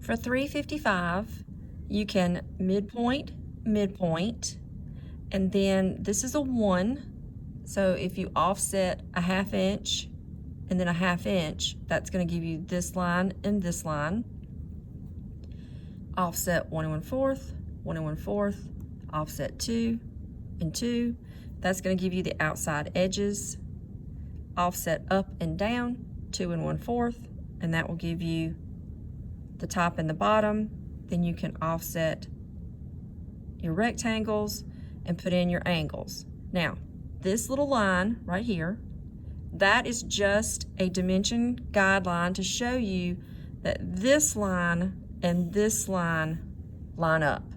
For 355, you can midpoint, midpoint, and then this is a 1. So if you offset a 1/2 inch and then a 1/2 inch, that's going to give you this line and this line. Offset 1 1/4, 1 1/4, offset 2 and 2. That's going to give you the outside edges. Offset up and down 2 1/4, and that will give you the top and the bottom. Then you can offset your rectangles and put in your angles. Now, this little line right here, that is just a dimension guideline to show you that this line and this line line up.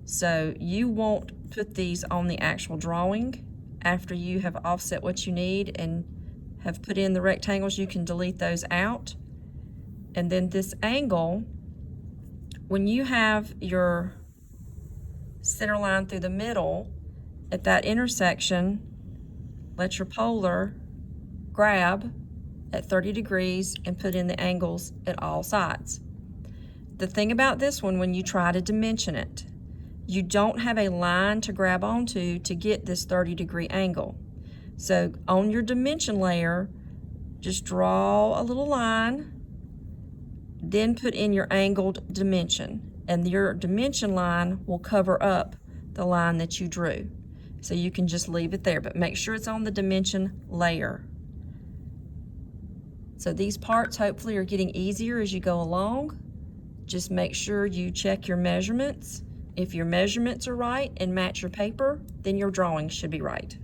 So you won't put these on the actual drawing. After you have offset what you need and have put in the rectangles, you can delete those out. And then this angle, when you have your center line through the middle, at that intersection, let your polar grab at 30 degrees and put in the angles at all sides. The thing about this one, when you try to dimension it, you don't have a line to grab onto to get this 30-degree angle. So on your dimension layer, just draw a little line, then put in your angled dimension, and your dimension line will cover up the line that you drew. So you can just leave it there, but make sure it's on the dimension layer. So these parts hopefully are getting easier as you go along. Just make sure you check your measurements. If your measurements are right and match your paper, then your drawing should be right.